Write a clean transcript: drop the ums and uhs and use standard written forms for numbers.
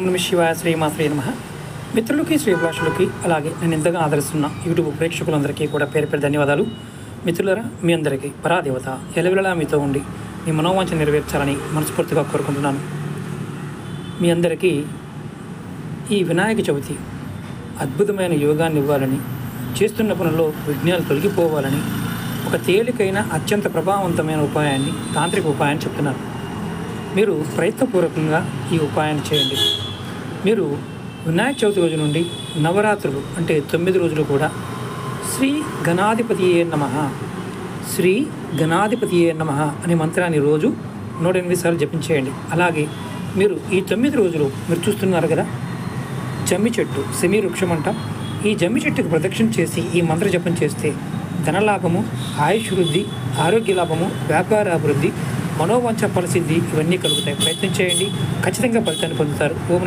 నమ శివాయ శ్రీమాత్రే నమః. మిత్రులకి శ్రీభిలాషులకి అలాగే నేను ఎంతగా ఆదరిస్తున్న యూట్యూబ్ ప్రేక్షకులందరికీ కూడా పేరు పేరు ధన్యవాదాలు. మిత్రులరా, మీ అందరికీ పరాదేవత ఎలవెలలా మీతో ఉండి మీ మనోవాంఛ నెరవేర్చాలని మనస్ఫూర్తిగా కోరుకుంటున్నాను. మీ అందరికీ ఈ వినాయక చవితి అద్భుతమైన యోగాన్ని ఇవ్వాలని, చేస్తున్న పనుల్లో విఘ్నాలు తొలగిపోవాలని ఒక తేలికైన అత్యంత ప్రభావవంతమైన ఉపాయాన్ని, తాంత్రిక ఉపాయాన్ని చెప్తున్నాను. మీరు ప్రయత్నపూర్వకంగా ఈ ఉపాయాన్ని చేయండి. మీరు వినాయక చవితి రోజు నుండి నవరాత్రులు అంటే 9 రోజులు కూడా శ్రీ గణాధిపతియే నమః, శ్రీ గణాధిపతియే నమః అనే మంత్రాన్ని రోజు 108 సార్లు జపించేయండి. అలాగే మీరు ఈ 9 రోజులు మీరు చూస్తున్నారు కదా, జమ్మి చెట్టు, సెమీ వృక్షం అంటాం. ఈ జమ్మి చెట్టుకు ప్రదక్షిణ చేసి ఈ మంత్ర జపం చేస్తే ధనలాభము, ఆయుష్ వృద్ధి, ఆరోగ్య లాభము, వ్యాపార అభివృద్ధి, మనోవాంఛ ఫలసిద్ధి ఇవన్నీ కలుగుతాయి. ప్రయత్నం చేయండి, ఖచ్చితంగా ఫలితాన్ని పొందుతారు. ఓం